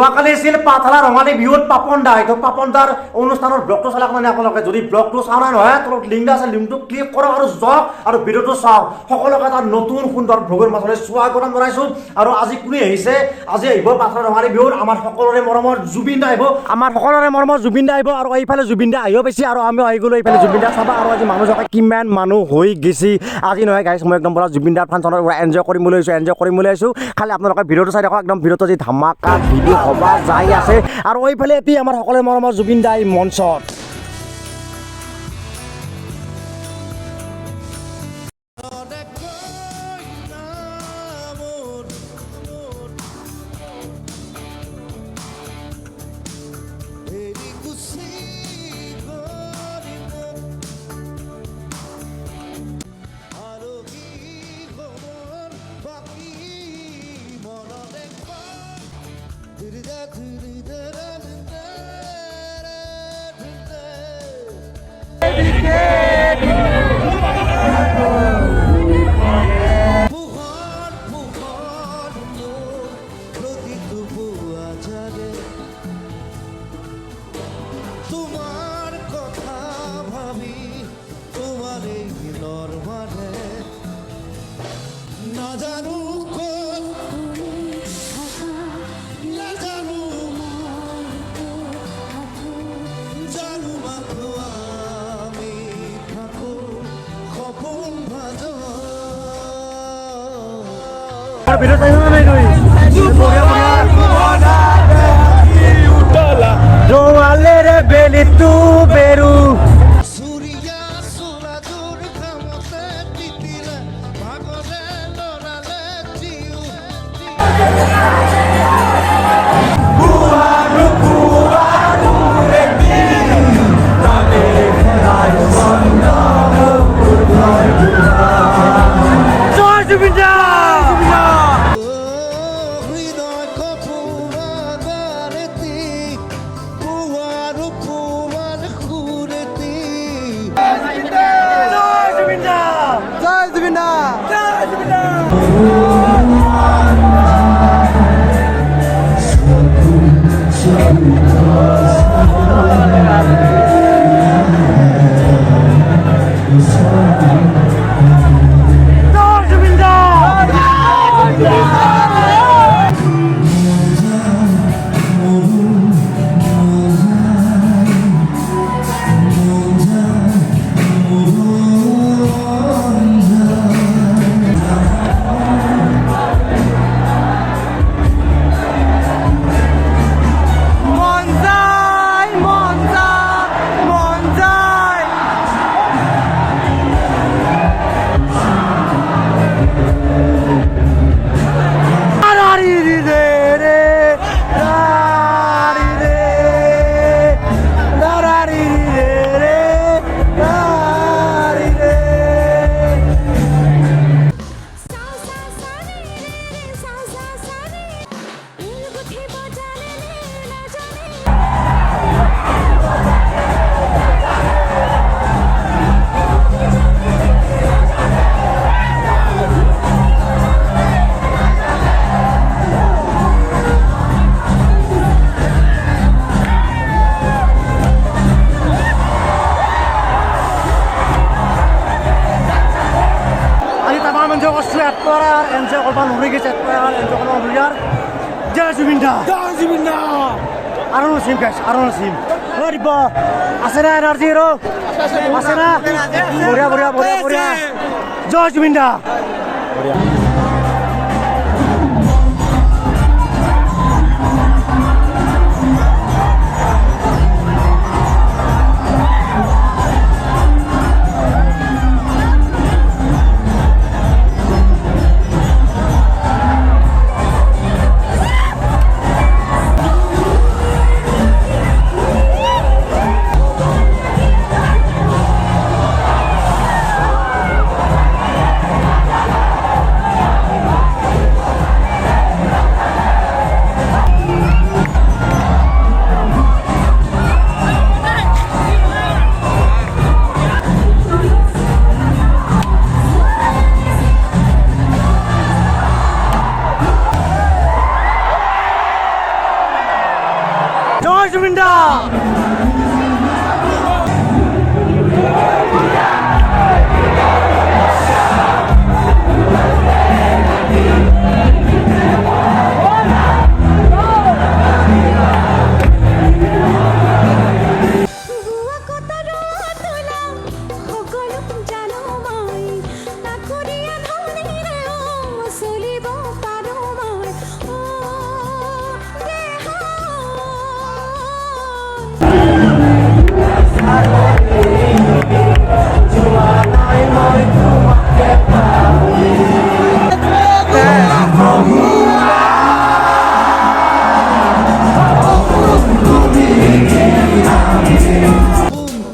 যোৱাকালি আছিল পাঠশালা ৰঙালী বিহুত পাপন দা এইটো পাপন দাৰ অনুষ্ঠানৰ ব্লগটো চালে মানে আপোনালোকে যদি ব্লগটো চাওঁ নাই নহয় তলত লিংক আছে লিংকটো ক্লিক কৰক আৰু যাওক আৰু ভিডিঅ'টো চাওক সকলোকে এটা নতুন সুন্দৰ ব্লগৰ মাজলৈ স্বাগতম জনাইছোঁ আৰু আজি কোনে আহিছে আজি আহিব পাঠশালা ৰঙালী বিহুত আমাৰ সকলোৰে মৰমৰ জুবিন দা আহিব আৰু এইফালে জুবিন দা আহিব পাইছে আৰু আমি আহি গ'লো এইফালে জুবিন দা চাবা আৰু আজি মানুহজনে কিমান মানুহ হৈ গৈছে আজি নহয় গাইছ মই একদম পুৰা জুবিন দাৰ ফাংচনৰ পৰা এনজয় কৰিম বুলি আহিছোঁ খালি আপোনালোকে ভিডিঅ'টো চাই থাকক একদম ভিডিঅ'টো যি ধামাকা ভিডিঅ' হবা যাই আছে আৰু এইফালে এতিয়া আমাৰ সকলোৰে মৰমৰ জুবিন দাই মঞ্চত তোমার কথা ভাবি তোমার এই দিনের মানে না জানো কোন না জানো জানো মাত্র আমি থাকো খপন ভাজ ভিডিও চাই না নাই জোয়ালে রে বেলি তু বেরু সূর্যা সোলা দূর খামতে তিতিলে ভাগরে লড়ালে জিউ জয় জুবিন দা হৃদয় কপুয়াগারেতি পুয়ার পুয়ার খুরেতি জয় জুবিন দা জয় জুবিন দা জয় জুবিন দা এনজয় করবা নৰি গৈছে এনজয় কৰিব নোৱাৰিয়াৰ জয় জুবিন দা আৰু নাচিম গাইছ আৰু নাচিম দিব আছে না এনাৰ্জি ৰ আছে না বঢ়িয়া বঢ়িয়া বঢ়িয়া বঢ়িয়া জয় জুবিন দা জয় জুবিন দা।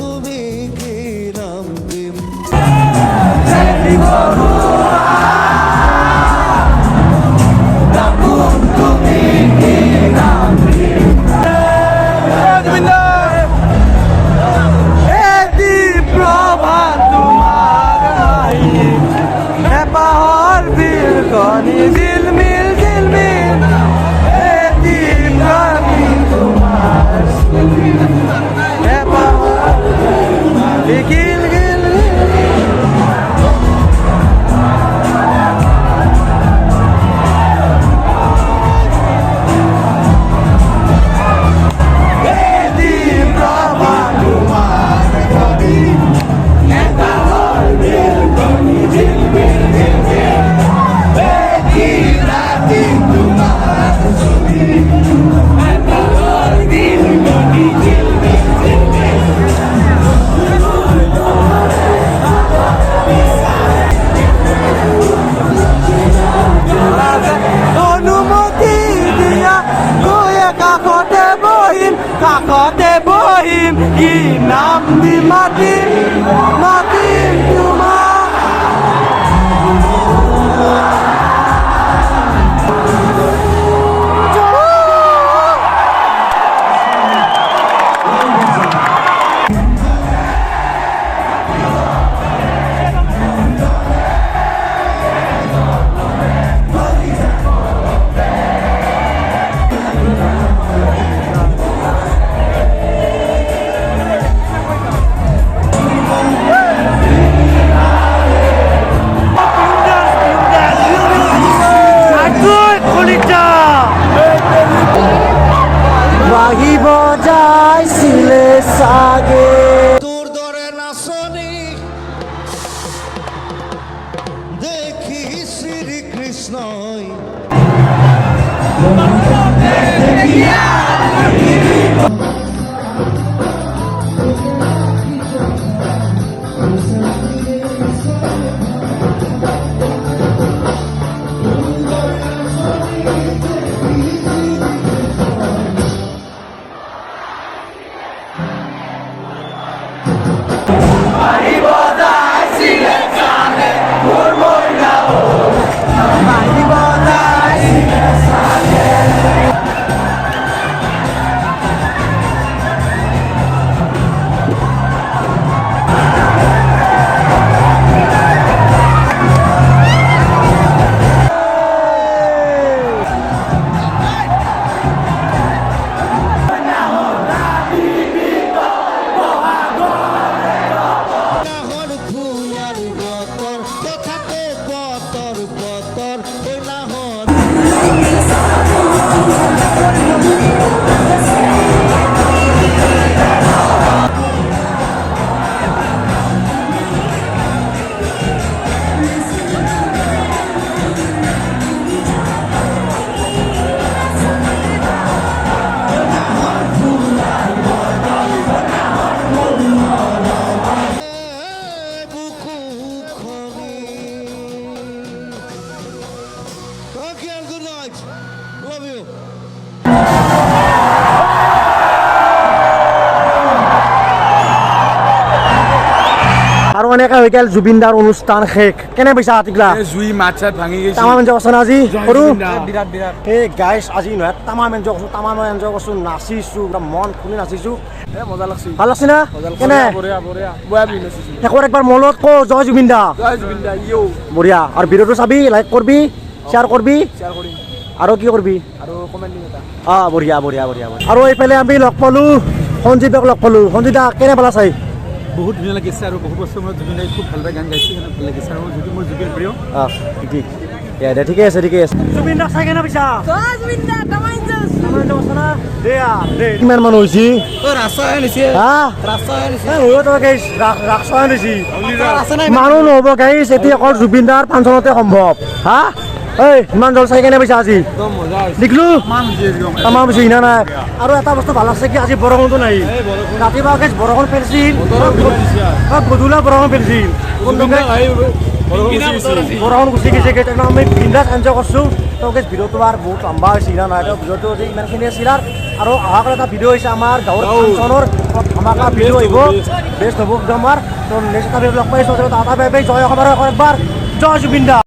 তুমি কি নাম দিম অনুমতি দিয়া গয়ে কাষতে বহিম কি নাম দি মাতিম তোমাক বাহিব যাইছিলে চাগে তোর দরে নাচনি দেখি শ্রীকৃষ্ণই নাহর ফুল আর বতর কথাতে বতর বতর ওই নাহর বুকু খনি Okay, and good night. Love you. আৰু এনেকৈ হৈ গ'ল জুবিন দাৰ অনুষ্ঠান শেষ। কেনে পাইছা আতিকলা? জুই মাছ চাত ভাঙি গৈছে তামাম এনজয় কৰিছা না আজি? সৰু বিৰাট বিৰাট এই গাইছ আজি নহয় তামাম এনজয় কৰিছোঁ, তামাম এনজয় কৰিছোঁ, নাচিছোঁ, একদম মন খুলি নাচিছোঁ। মজা লাগছে ভাল লাগছে না? কেনে বঢ়িয়া বঢ়িয়া বয়া বিন আছিছো শেষৰ একবাৰ মলত ক জয় জুবিন দা। জয় জুবিন দা ইও বঢ়িয়া। আৰু ভিডিঅ'টো চাবি, লাইক কৰবি, শ্বেয়াৰ কৰবি। শ্বেয়াৰ কৰিম আৰু কি কৰিবি আৰু কমেণ্টিং এটা বঢ়িয়া বঢ়িয়া বঢ়িয়া আৰু এইফালে আমি লগ পালোঁ সঞ্জীৱক লগ পালোঁ সঞ্জীৱ দা কেনে পালা চাই বহুত ধুনীয়া লাগিছে আৰু বহু বছৰ মূৰত জুবিন দাই খুব ভাল পাই গান গাইছে সেইকাৰণে ভাল লাগিছে আৰু যিটো মোৰ জুবিন প্ৰিয় ঠিক দে ঠিকে আছে জুবিন দাক চাই কেনে পাইছা কিমান মানুহ হৈছে মানুহ নহ'ব গাইছ এতিয়া অকল জুবিন দাৰ ফাংচনতে সম্ভৱ হা এই ইমান জল চাই কেনে পাইছা আজি একদম মজা হৈছে দেখিলো আমাৰ বেছি হিনা নাই আৰু এটা বস্তু ভাল লাগছে কি আজি বৰষুণটো নাই ৰাতিপুৱা গেছ বৰষুণ পেলছিল গধূলা বৰষুণ পেলছিল বৰষুণ গুচি গৈছে আমি বিন্দাছ এনজয় কৰিছোঁ তো গেছ ভিডিঅ'টো আৰু বহুত লম্বা হৈছে হিনা নাই ভিডিঅ'টো যে ইমানখিনি আছিল আৰু অহাকালি এটা ভিডিঅ' হৈছে আমাৰ গাঁৱৰ ফাংচনৰ ধমাকা ভিডিঅ' আহিব বেষ্ট হ'ব একদম আমাৰ তো নেক্সট এটা ভিডিঅ' লগ পাইছোঁ টাটা বাই বাই জয় অসমৰ একবাৰ জয় জুবিন দা